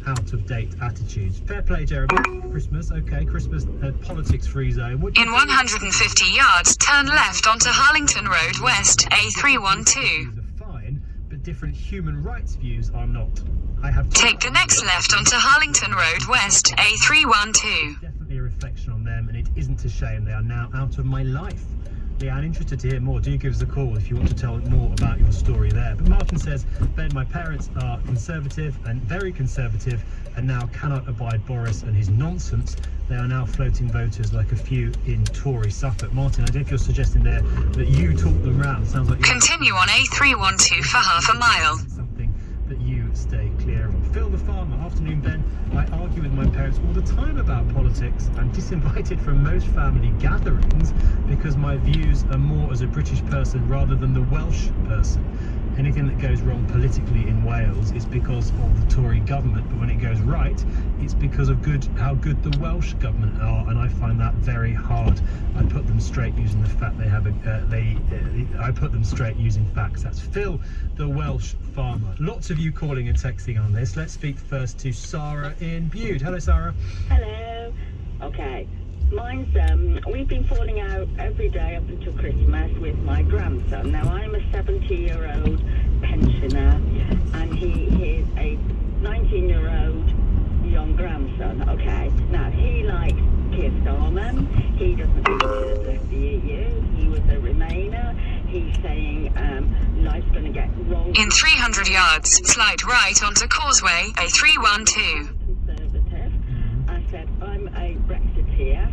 out-of-date attitudes. Fair play, Jeremy. Christmas, okay. Christmas politics-free zone. In 150 yards, turn left onto Harlington Road West, A312. Are fine, but different human rights views are not. Take the next left onto Harlington Road West, A312. Definitely a reflection on them, and it isn't a shame. They are now out of my life. Yeah, I'm interested to hear more. Do give us a call if you want to tell more about your story there. But Martin says, Ben, my parents are conservative and very conservative and now cannot abide Boris and his nonsense. They are now floating voters like a few in Tory Suffolk. Martin, I don't know if you're suggesting there that you talk them round. Sounds like continue on A312 for half a mile. Something that you stay clear of. Phil the farmer, afternoon Ben. I argue with my parents all the time about politics. I'm disinvited from most family gatherings because my views are more as a British person rather than the Welsh person. Anything that goes wrong politically in Wales is because of the Tory government, but when it goes right, it's because of how good the Welsh government are, and I find that very hard. I put them straight using the fact they have I put them straight using facts. That's Phil, the Welsh farmer. Lots of you calling and texting on this. Let's speak first to Sarah in Bude. Hello, Sarah. Hello. Okay. Mine's, we've been falling out every day up until Christmas with my grandson. Now, I'm a 70-year-old pensioner, and he is a 19-year-old young grandson, okay? Now, he likes Keir Starmer. He doesn't think he should have left the EU. He was a Remainer. He's saying life's going to get wrong. In 300 yards, slide right onto Causeway, A312. Conservative. I said, I'm a Brexiteer.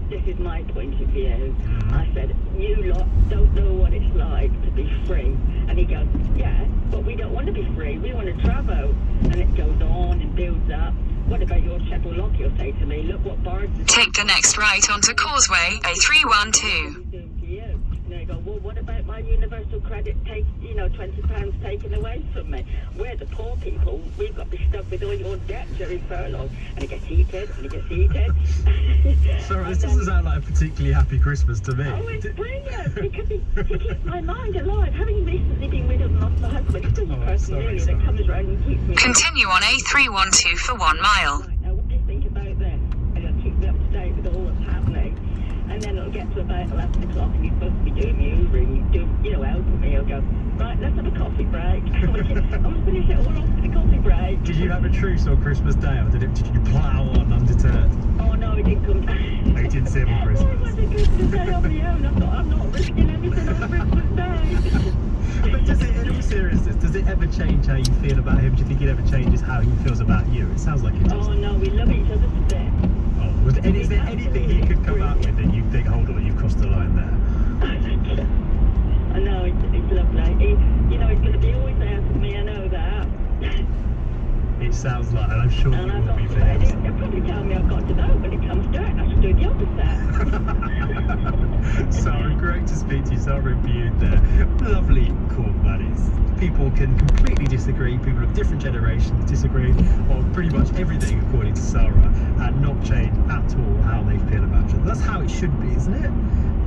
This is my point of view. I said, you lot don't know what it's like to be free. And he goes, yeah, but we don't want to be free. We want to travel. And it goes on and builds up. What about your Chapel Lock? He'll say to me, look what Boris is Take the next right onto Causeway, A312. doing to you. And they go, well, what about my universal credit £20 taken away from me? We're the poor people. We've got to be stuck with all your debt, Jerry Furlong. And it gets heated, and it gets heated. Sorry, this doesn't sound like a particularly happy Christmas to me. Oh, it's brilliant, because he keeps my mind alive. Having recently been widowed and lost my husband, he's the person really that comes round and keeps me... Continue on A312 for 1 mile. Right, now, what do you think about this? And it'll keep me up to date with all that's happening. And then it'll get to about 11 o'clock, and he's supposed to be doing me Ubering, helping me. He'll go, right, let's have a coffee break. I'm going to finish it all off with a coffee break. Did you have a truce on Christmas Day, or did you plough on undeterred? Oh, no, he didn't come. He didn't see him on Christmas. Oh, it was a Christmas Day on my own. I thought, I'm not risking anything on Christmas Day. But does it, in all seriousness, does it ever change how you feel about him? Do you think it ever changes how he feels about you? It sounds like it does. Oh, no, we love each other to death. Oh, and is there anything he could come out with that you think, hold on, you've crossed the line there? I know, it's lovely. He's going to be always there for me, I know that. It sounds like, and I'm sure And you I've will got be to for him. He'll probably tell me I've got to know when it comes to it. I should do the opposite. Sarah, great to speak to you. Sarah Bude there. Lovely call, that is. People can completely disagree. People of different generations disagree on pretty much everything, according to Sarah, and not change at all how they feel about each other. That's how it should be, isn't it?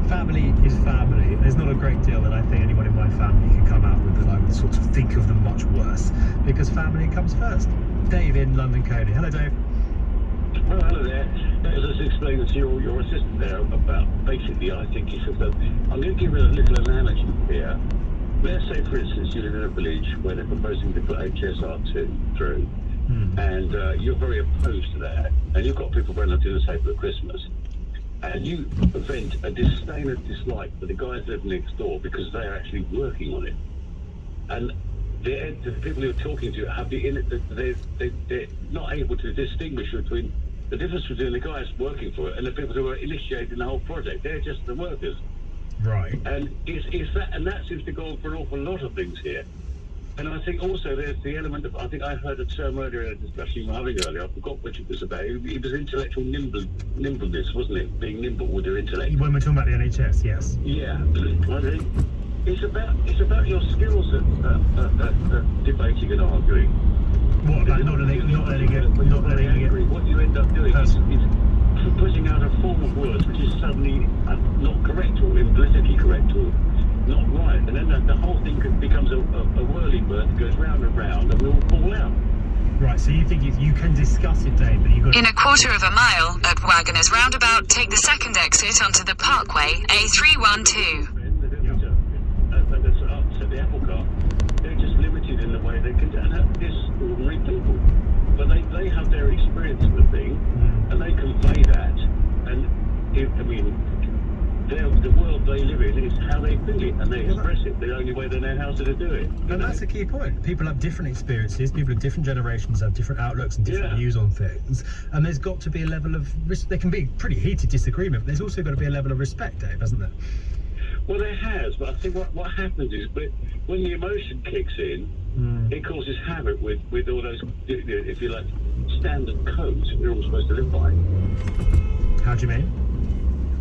Family is family. There's not a great deal that I think anyone in my family can come out with that I would sort of think of them much worse, because family comes first. Dave in London Coney. Hello, Dave. Oh, hello there. As I was explaining to your assistant there about, basically, I think it's just that I'm going to give you a little analogy here. Let's say, for instance, you live in a village where they're proposing to put HSR2 through, and you're very opposed to that, and you've got people running up to the table at Christmas, and you vent a disdain and dislike for the guys living next door because they're actually working on it. And the people you're talking to have they're not able to distinguish between the difference between the guys working for it and the people who are initiating the whole project. They're just the workers. Right. And that seems to go on for an awful lot of things here. And I think also there's the element of, I think I heard a term earlier in a discussion you were having earlier, I forgot what it was about. It was intellectual nimbleness, wasn't it? Being nimble with your intellect. When we're talking about the NHS, yes. Yeah. I think it's about your skills at debating and arguing. What about not letting it What you end up doing is putting out a form of words which is suddenly not correct or implicitly correct or not right, and then the whole thing becomes a whirling bird that goes round and round, and we all fall out. Right, so you think you can discuss it, Dave, but you've got In a quarter of a mile, at Wagoners Roundabout, take the second exit onto the Parkway, A312. So the Apple Car, they're just limited in the way they can, and it's ordinary people, but they have their experience of the thing, and they convey that, and the world they live in is how they feel it, and they express it the only way they know how to do it. And that's a key point. People have different experiences, people of different generations have different outlooks and different views on things, and there's got to be a level of there can be pretty heated disagreement, but there's also got to be a level of respect, Dave, hasn't there? Well, there has, but I think what happens is, when the emotion kicks in, it causes havoc with all those, if you like, standard codes that we're all supposed to live by. How do you mean?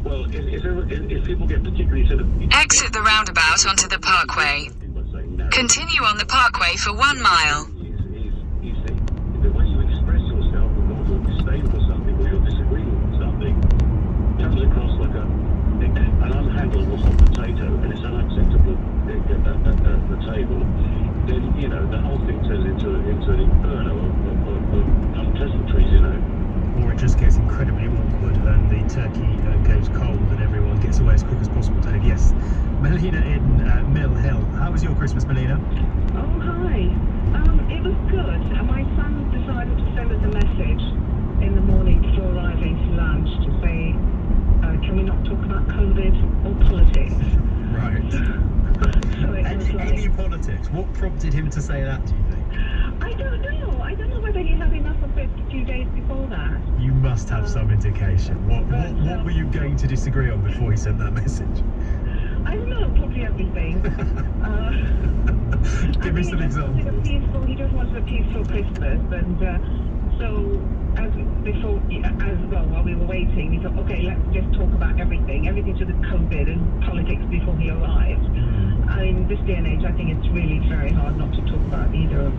Well, if people get particularly sort of... Exit the roundabout onto the Parkway. Continue on the Parkway for 1 mile. The way you express yourself, or your disdain for something, or your disagreement with something, comes across like an unhandleable hot potato, and it's unacceptable at the table, then, the whole thing turns into an inferno of unpleasantries, Or it just gets incredibly awkward and the turkey goes cold and everyone gets away as quick as possible, Dave. Yes. Melina in Mill Hill. How was your Christmas, Melina? Oh, hi. It was good. My son decided to send us a message in the morning before arriving to lunch to say, can we not talk about COVID or politics? Right. So it was Any politics? What prompted him to say that, do you think? I don't know. I don't know whether he had enough of it a few days before that. You must have some indication. What were you going to disagree on before he sent that message? I don't know, probably everything. Give me some examples. He just wanted a peaceful Christmas, and so while we were waiting, we thought, okay, let's just talk about everything to do with COVID and politics before he arrived. In this day and age, I think it's really very hard not to talk about either of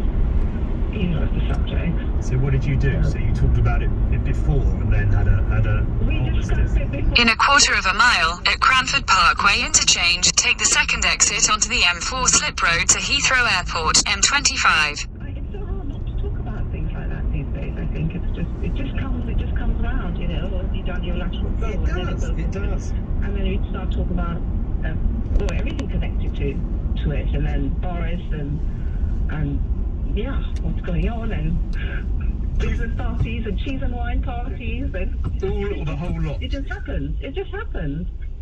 the subjects. So what did you do? So you talked about it before and then had a We discussed it before. In a quarter of a mile, at Cranford Parkway Interchange, take the second exit onto the M4 slip road to Heathrow Airport, M25. It's so hard not to talk about things like that these days. I think it just comes around, You've done your lateral flow. It does. And then you start talking about everything connected to it, and then Boris and what's going on, and business parties and cheese and wine parties, and the whole lot. It just happens.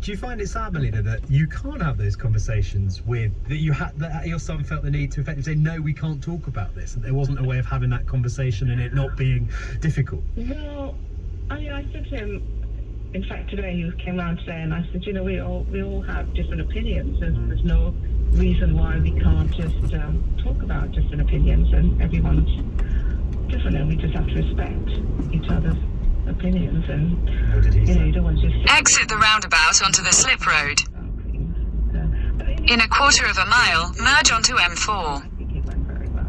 Do you find it sad, Melina, that you can't have those conversations that your son felt the need to effectively say, no, we can't talk about this, and there wasn't a way of having that conversation and it not being difficult? Well, I said to him, in fact, today he came round today, and I said, we all have different opinions. There's no reason why we can't just talk about different opinions, and everyone's different, and we just have to respect each other's opinions. And What did he say? you don't want to just Exit the roundabout onto the slip road. In a quarter of a mile, merge onto M4. I think it went very well.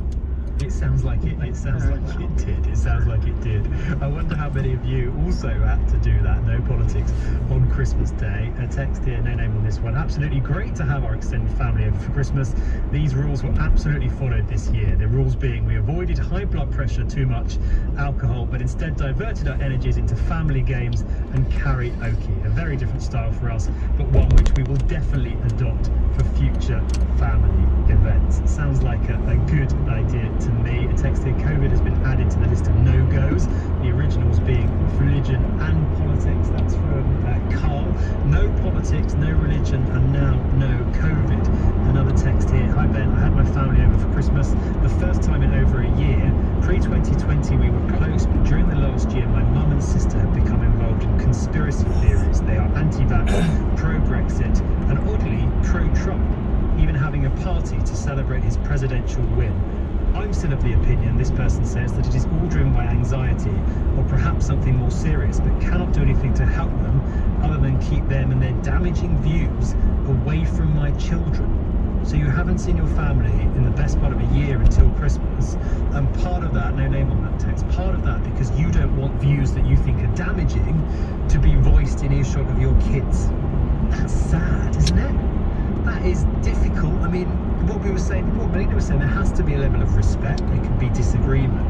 It sounds like it did. It sounds like it did. I wonder how many of you also had to do that, no politics, on Christmas Day. A text here, no name on this one. Absolutely great to have our extended family over for Christmas. These rules were absolutely followed this year. The rules being we avoided high blood pressure, too much alcohol, but instead diverted our energies into family games and karaoke. A very different style for us, but one which we will definitely adopt for future family events. Sounds like a good idea to me. A text here, COVID has been added to the list of no-goes, the originals being religion and politics. That's from Carl. No politics, no religion, and now no COVID. Another text here, hi Ben, I had my family over for Christmas, the first time in over a year. Pre-2020 we were close, but during the last year my mum and sister have become involved in conspiracy theories. They are anti-vax, pro-Brexit, and oddly pro-Trump, even having a party to celebrate his presidential win. I'm still of the opinion, this person says, that it is all driven by anxiety or perhaps something more serious, but cannot do anything to help them other than keep them and their damaging views away from my children. So you haven't seen your family in the best part of a year until Christmas, and part of that, no name on that text, part of that because you don't want views that you think are damaging to be voiced in earshot of your kids. That's sad, isn't it? That is difficult. I mean, what Melina was saying, there has to be a level of respect. There can be disagreement,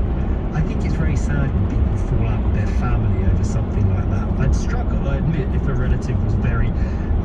I think it's very sad when people fall out with their family over something like that. I'd struggle, I admit, if a relative was very...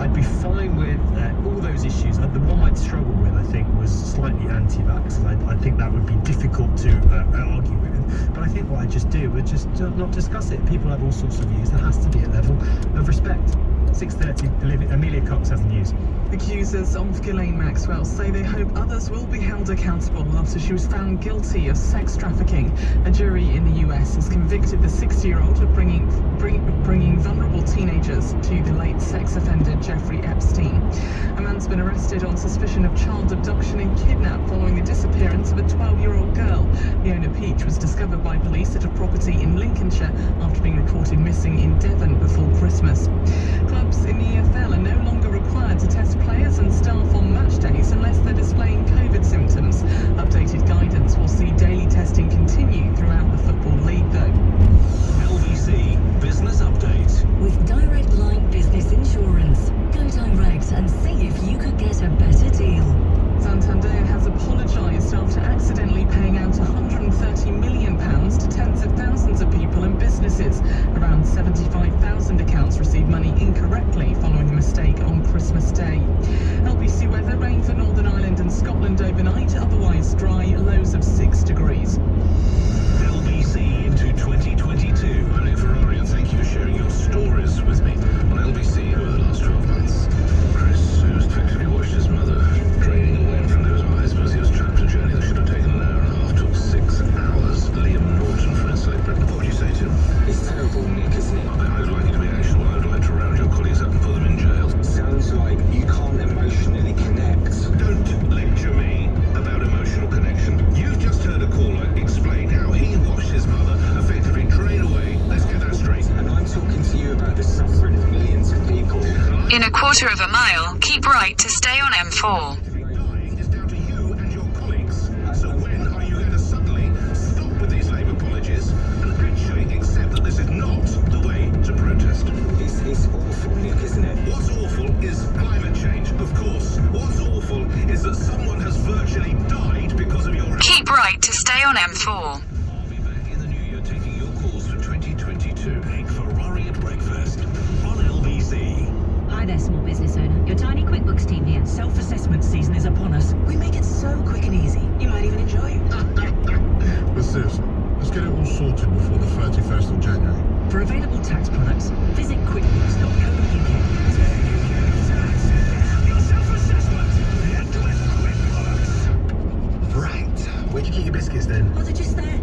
I'd be fine with all those issues. The one I'd struggle with, I think, was slightly anti-vax. I think that would be difficult to argue with. But I think what I just do would just not discuss it. People have all sorts of views. There has to be a level of respect. 6:30, Amelia Cox has the news. Accusers of Ghislaine Maxwell say they hope others will be held accountable after she was found guilty of sex trafficking. A jury in the US has convicted the 60-year-old of bringing vulnerable teenagers to the late sex offender Jeffrey Epstein. A man's been arrested on suspicion of child abduction and kidnap following the disappearance of a 12-year-old girl. Leona Peach was discovered by police at a property in Lincolnshire after being reported missing in Devon before Christmas. Clubs in the EFL are no longer required to test players and staff on match days unless they're displaying COVID symptoms. Updated guidance will see daily testing continue throughout the Football League, though. LBC Business Update. With Direct Line Business Insurance, go direct and see if you could get a better deal. Santander has apologised after accidentally paying out £130 million to tens of thousands of people and businesses. Around 75,000 accounts received money incorrectly following a mistake on Christmas Day. LBC weather, rain for Northern Ireland and Scotland overnight, otherwise dry, lows of 6 degrees. LBC into 2022. I'm Nick Ferrari and thank you for sharing your stories with me on LBC over the last 12 months. Chris, who's effectively watched his mother draining away in front of his eyes because he was trapped a journey that should have taken an hour and a half, took 6 hours. Liam Norton for Insight Britain. What would you say to him? It's terrible, Nick, isn't it? I would like you to be actionable. I would like to round your colleagues up and put them in jail. Sounds like you can't emotionally connect. Don't lecture me about emotional connection. You've just heard a caller explain how he watched his mother effectively drain away. Let's get that straight. And I'm talking to you about the suffering of millions of people. In a quarter of a mile, keep right to stay on M4. Dying is down to you and your colleagues. So when are you going to suddenly stop with these lame apologies and actually accept that this is not the way to protest? It's awful, Nick, isn't it? What's awful is climate change, of course. What's awful is that someone has virtually died because of your... Keep right to stay on M4. I'll be back in the new year taking your calls for 2022. Nick Ferrari at breakfast on LBC. Hi there, small business owner. Your tiny QuickBooks team here. Self-assessment season is upon us. We make it so quick and easy. You might even enjoy it. But seriously, let's get it all sorted before the 31st of January. For available tax products, visit quickbooks.co.uk. Right. Where'd you keep your biscuits then? Oh, they're just there.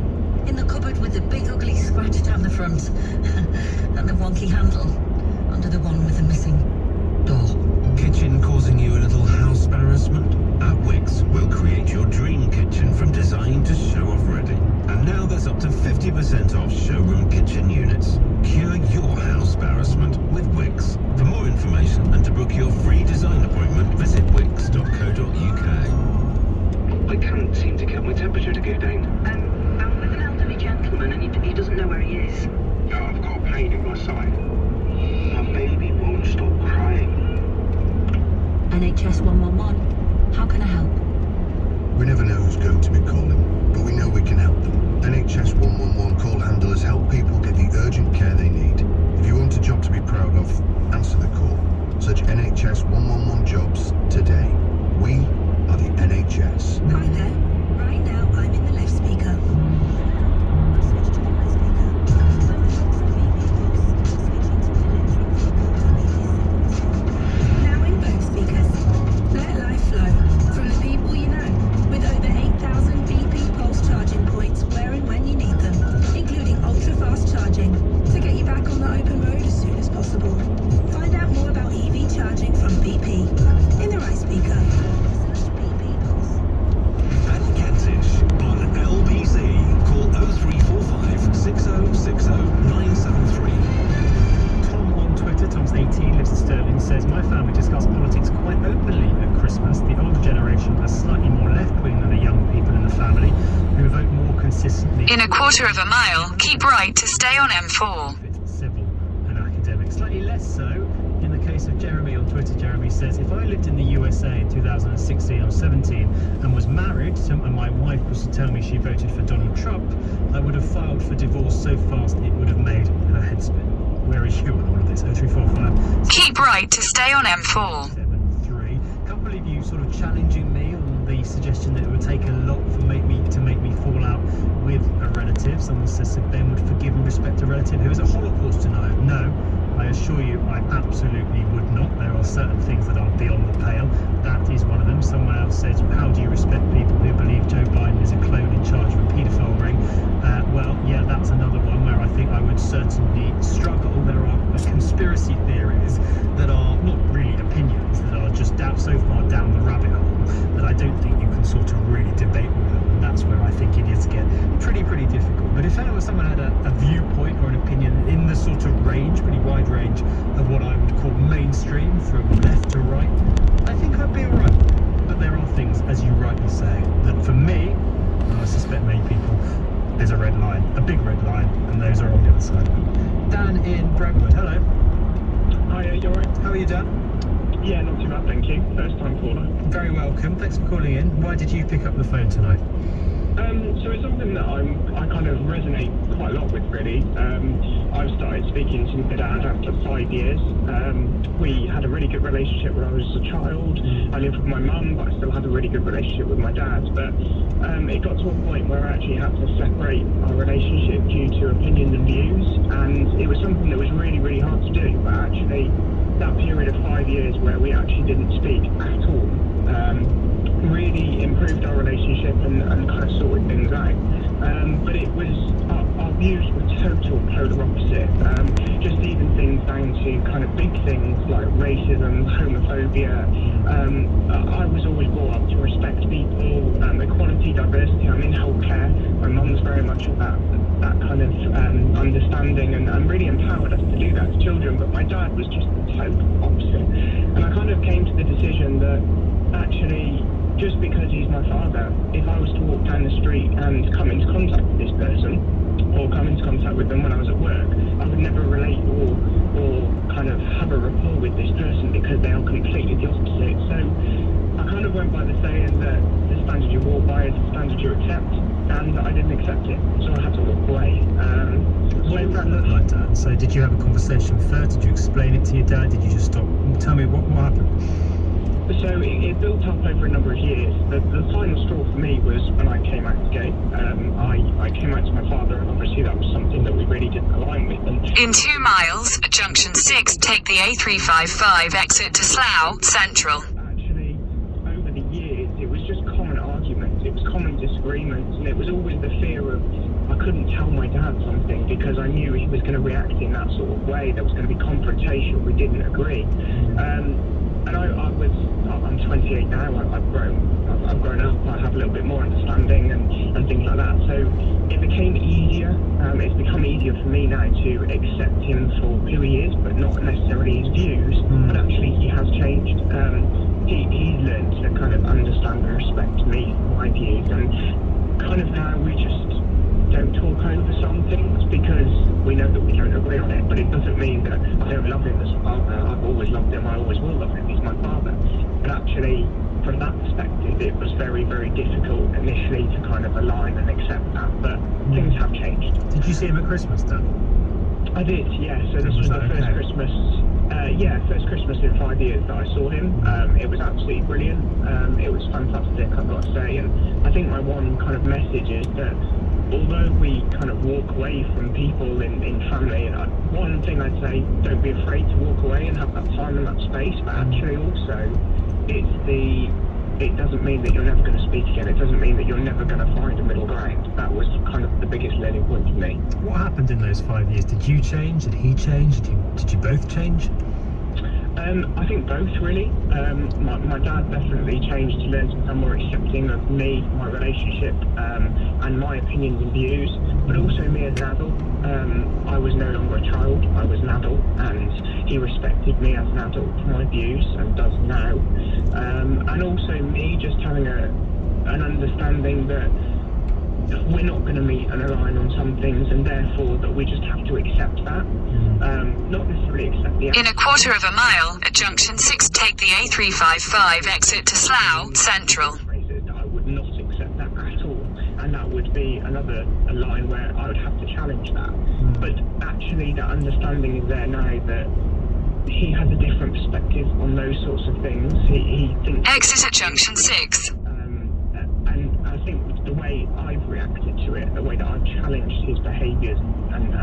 In the cupboard with the big ugly scratch down the front. And the wonky handle. Under the one with the missing door. Kitchen causing you a little house embarrassment? At Wix, we'll create your dream kitchen from design to show-off ready. And now there's up to 50% off showroom kitchen units. Cure your house embarrassment with Wix. For more information and to book your free design appointment, visit wix.co.uk. I can't seem to get my temperature to go down. I'm with an elderly gentleman and he doesn't know where he is. I've got pain in my side. My baby won't stop crying. NHS 111. How can I help? We never know who's going to be calling, but we know we can help them. NHS 111 call handlers help people get the urgent care they need. If you want a job to be proud of, answer the call. Search NHS 111 jobs today. We are the NHS. Hi there. Right now, I'm in the left speaker. I'll switch to the right speaker. Now in both speakers. Let life flow from the people you know, with over 8,000 BP pulse charging points where and when you need them, including ultra-fast charging to get you back on the open road as soon as possible. Find out more about EV charging from BP in the right speaker. Annie Kentish on LBC. Call 0345 6060 973. Tom on Twitter, Tom's 18, lives in Stirling, says, my family discuss politics quite openly at Christmas. The older generation are slightly more left-wing than the young people in the family, who vote more consistently. In a quarter of a mile, keep right to stay on M4. Civil and academic. Slightly less so in the case Okay, so Jeremy on Twitter, Jeremy says, if I lived in the USA in 2016, I was 17, and was married, and my wife was to tell me she voted for Donald Trump, I would have filed for divorce so fast it would have made her head spin. Where is you on all of this? 0345. Keep right to stay on M4. 73. A couple of you sort of challenging me on the suggestion that it would take a lot to make me fall out with a relative. Someone says that Ben would forgive and respect a relative who is a Holocaust denier. No, I assure you, I absolutely would not. There are certain things that are beyond the pale. That is one of them. Someone else says, how do you respect people who believe Joe Biden is a clone in charge of a paedophile ring? Well, yeah, that's another one where I think I would certainly struggle. There are conspiracy theories that are not really opinions, that are just so far down the rabbit hole that I don't think you can sort of really debate with them. And that's where I think it is get pretty difficult. But if someone had a viewpoint or an opinion in the sort of range, pretty wide range of what I would call mainstream, from left to right, I think I'd be alright. But there are things, as you rightly say, that for me, and I suspect many people, there's a red line, a big red line, and those are on the other side of it. Dan in Brentwood, hello. Hi, you alright? How are you, Dan? Yeah, not too bad, thank you. First time caller. Very welcome, thanks for calling in. Why did you pick up the phone tonight? So it's something that I kind of resonate quite a lot with, really. I've started speaking to my dad after 5 years. We had a really good relationship when I was a child. I lived with my mum, but I still had a really good relationship with my dad. But it got to a point where I actually had to separate our relationship due to opinions and views, and it was something that was really hard to do. But actually, that period of 5 years where we actually didn't speak at all really improved our relationship and kind of sorted things out. But it was, our views were total polar opposite. Just even things down to kind of big things like racism, homophobia. I was always brought up to respect people, equality, diversity. I'm in healthcare. My mum's very much of that kind of understanding and really empowered us to do that to children. But my dad was just the total opposite. And I kind of came to the decision that actually, just because he's my father, if I was to walk down the street and come into contact with this person, or come into contact with them when I was at work, I would never relate or kind of have a rapport with this person because they are completely the opposite. So I kind of went by the saying that the standard you walk by is the standard you accept, and I didn't accept it, so I had to walk away. What did that look like, Dan? So did you have a conversation first? Did you explain it to your dad? Did you just stop? Tell me what happened. So it built up over a number of years. The final straw for me was when I came out gay. I came out to my father, and obviously that was something that we really didn't align with. And In 2 miles, at junction 6, take the A355 exit to Slough Central. actually, over the years, it was just common arguments. It was common disagreements, and it was always the fear of I couldn't tell my dad something because I knew he was going to react in that sort of way. There was going to be confrontation. We didn't agree. And I'm 28 now. I've grown up. I have a little bit more understanding and things like that. So it became easier. It's become easier for me now to accept him for who he is, but not necessarily his views. But actually, he has changed. He's learned to kind of understand and respect me, my views, and kind of now we just don't talk over some things because we know that we don't agree on it, but it doesn't mean that I don't love him as a father. I've always loved him, I always will love him, he's my father. But actually, from that perspective, it was very difficult initially to kind of align and accept that, but things have changed. Did you see him at Christmas, Dan? I did, yeah. So this was the first Christmas, first Christmas in 5 years that I saw him. It was absolutely brilliant. It was fantastic, I've got to say. And I think my one kind of message is that although we kind of walk away from people in family, and one thing I'd say, don't be afraid to walk away and have that time and that space, but actually also, it doesn't mean that you're never going to speak again. It doesn't mean that you're never going to find a middle ground. That was kind of the biggest learning point for me. What happened in those 5 years? Did you change? Did he change? Did you both change? I think both, really. My dad definitely changed to learn to become more accepting of me, my relationship, and my opinions and views, but also me as an adult. I was no longer a child, I was an adult, and he respected me as an adult for my views, and does now. And also me just having an understanding that we're not going to meet and align on some things, and therefore that we just have to accept that. Not necessarily accept the... In a quarter of a mile, at junction 6, take the A355 exit to Slough Central. I would not accept that at all, and that would be another line where I would have to challenge that. But actually the understanding is there now that he has a different perspective on those sorts of things. He thinks... Exit at junction 6. And I think the way I've reacted to it, the way that I've challenged his behaviours and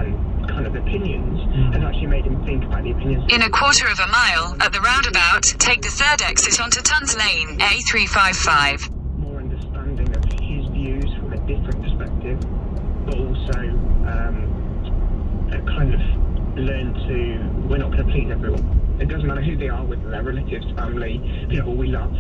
kind of opinions, has actually made him think about the opinions. In a quarter of a mile, at the roundabout, take the third exit onto Tons Lane, A355. More understanding of his views from a different perspective, but also kind of learn to, we're not going to please everyone. It doesn't matter who they are, whether they're relatives, family, people we love.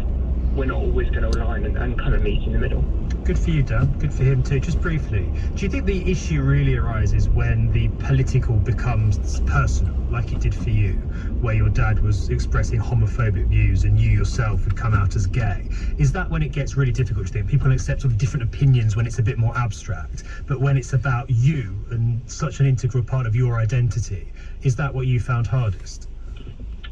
We're not always going to align and kind of meet in the middle. Good for you, Dan. Good for him too. Just briefly, do you think the issue really arises when the political becomes personal, like it did for you, where your dad was expressing homophobic views and you yourself would come out as gay? Is that when it gets really difficult, do you think? People accept sort of different opinions when it's a bit more abstract, but when it's about you and such an integral part of your identity, is that what you found hardest?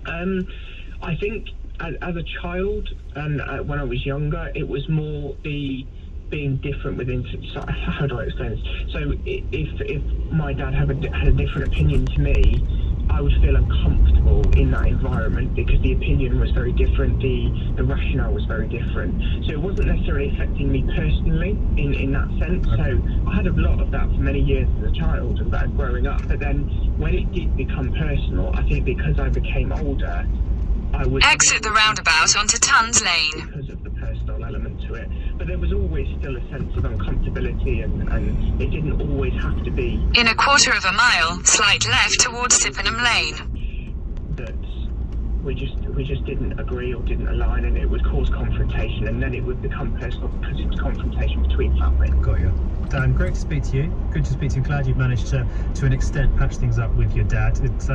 I think as a child and when I was younger, it was more the being different within. So how do I explain this? So if my dad had a different opinion to me, I would feel uncomfortable in that environment because the opinion was very different, the rationale was very different. So it wasn't necessarily affecting me personally in that sense. So I had a lot of that for many years as a child and growing up. But then when it did become personal, I think because I became older, I would exit the roundabout onto Tons Lane. Because of the personal element to it. But there was always still a sense of uncomfortability and it didn't always have to be. In a quarter of a mile, slight left towards Sippenham Lane. That we just didn't agree or didn't align, and it would cause confrontation, and then it would become personal because it was confrontation between family. Got you. Dan, great to speak to you. Good to speak to you. Glad you've managed to an extent, patch things up with your dad. It's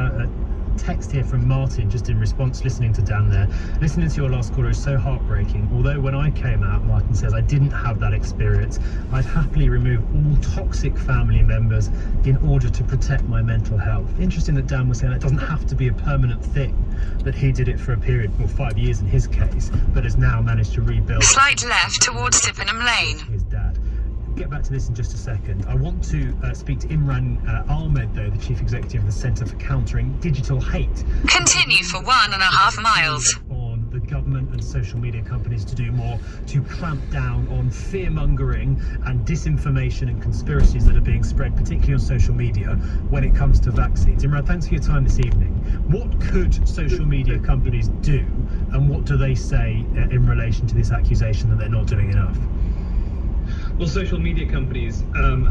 text here from Martin just in response, listening to Dan there. Listening to your last caller is so heartbreaking. Although when I came out, Martin says, I didn't have that experience. I'd happily remove all toxic family members in order to protect my mental health. Interesting that Dan was saying that doesn't have to be a permanent thing, that he did it for a period, well, 5 years in his case, but has now managed to rebuild. Slight left towards Sippenham Lane. His dad. Get back to this in just a second. I want to speak to Imran Ahmed, though, the Chief Executive of the Centre for Countering Digital Hate. Continue for 1.5 miles. On the government and social media companies to do more to clamp down on fear-mongering and disinformation and conspiracies that are being spread, particularly on social media, when it comes to vaccines. Imran, thanks for your time this evening. What could social media companies do, and what do they say in relation to this accusation that they're not doing enough? Well, social media companies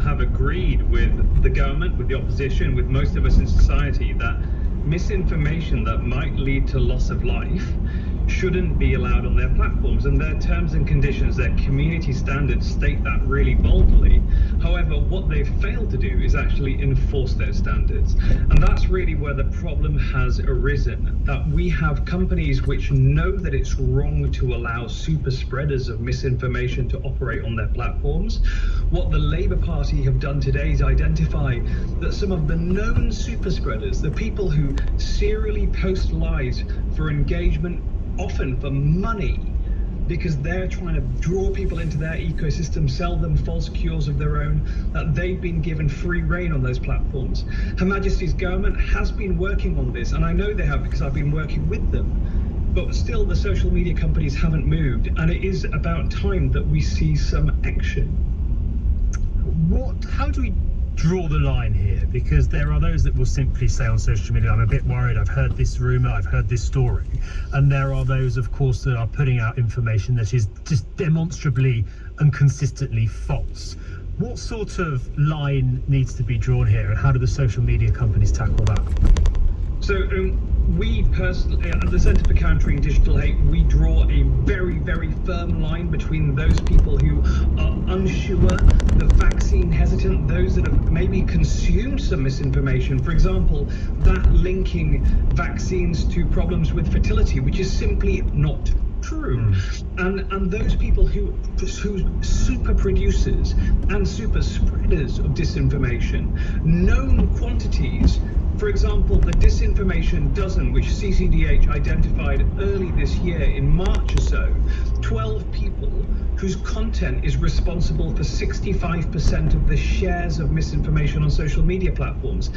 have agreed with the government, with the opposition, with most of us in society that misinformation that might lead to loss of life shouldn't be allowed on their platforms, and their terms and conditions, their community standards state that really boldly. However, what they've failed to do is actually enforce their standards, and that's really where the problem has arisen, that we have companies which know that it's wrong to allow super spreaders of misinformation to operate on their platforms. What the Labour Party have done today is identify that some of the known super spreaders, the people who serially post lies for engagement, often for money, because they're trying to draw people into their ecosystem, sell them false cures of their own, that they've been given free rein on those platforms. Her Majesty's government has been working on this, and I know they have because I've been working with them, but still the social media companies haven't moved, and it is about time that we see some action. How do we draw the line here? Because there are those that will simply say on social media, I'm a bit worried, I've heard this rumour, I've heard this story, and there are those, of course, that are putting out information that is just demonstrably and consistently false. What sort of line needs to be drawn here, and how do the social media companies tackle that? So we personally, at the Centre for Countering Digital Hate, we draw a very, very firm line between those people who are unsure, the vaccine hesitant, those that have maybe consumed some misinformation. For example, that linking vaccines to problems with fertility, which is simply not true. And those people who super producers and super spreaders of disinformation, known quantities. For example, the disinformation dozen, which CCDH identified early this year in March or so, 12 people whose content is responsible for 65% of the shares of misinformation on social media platforms.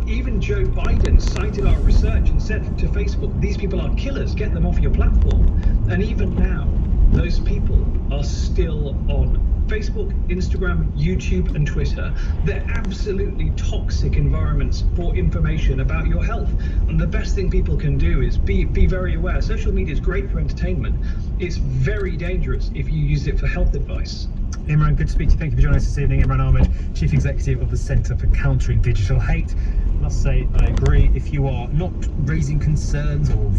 Even Joe Biden cited our research and said to Facebook, these people are killers, get them off your platform. And even now, those people are still on Facebook, Instagram, YouTube, and Twitter. They're absolutely toxic environments for information about your health. And the best thing people can do is be very aware. Social media is great for entertainment. It's very dangerous if you use it for health advice. Imran, good to speak to you. Thank you for joining us this evening. Imran Ahmed, Chief Executive of the Centre for Countering Digital Hate. I must say, I agree. If you are not raising concerns or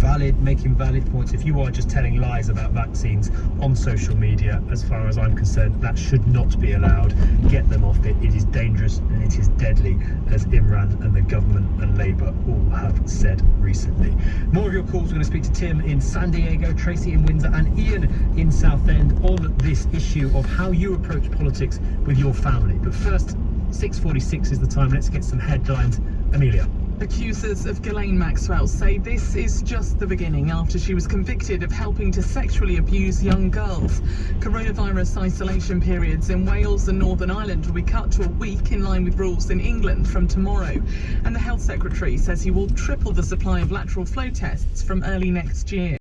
making valid points, if you are just telling lies about vaccines on social media, as far as I'm concerned, that should not be allowed. Get them off it. It is dangerous and it is deadly, as Imran and the government and Labour all have said recently. More of your calls. We're going to speak to Tim in San Diego, Tracy in Windsor, and Ian in Southend on this issue of how you approach politics with your family. But first, 6:46 is the time. Let's get some headlines. Amelia. Accusers of Ghislaine Maxwell say this is just the beginning after she was convicted of helping to sexually abuse young girls. Coronavirus isolation periods in Wales and Northern Ireland will be cut to a week in line with rules in England from tomorrow. And the Health Secretary says he will triple the supply of lateral flow tests from early next year.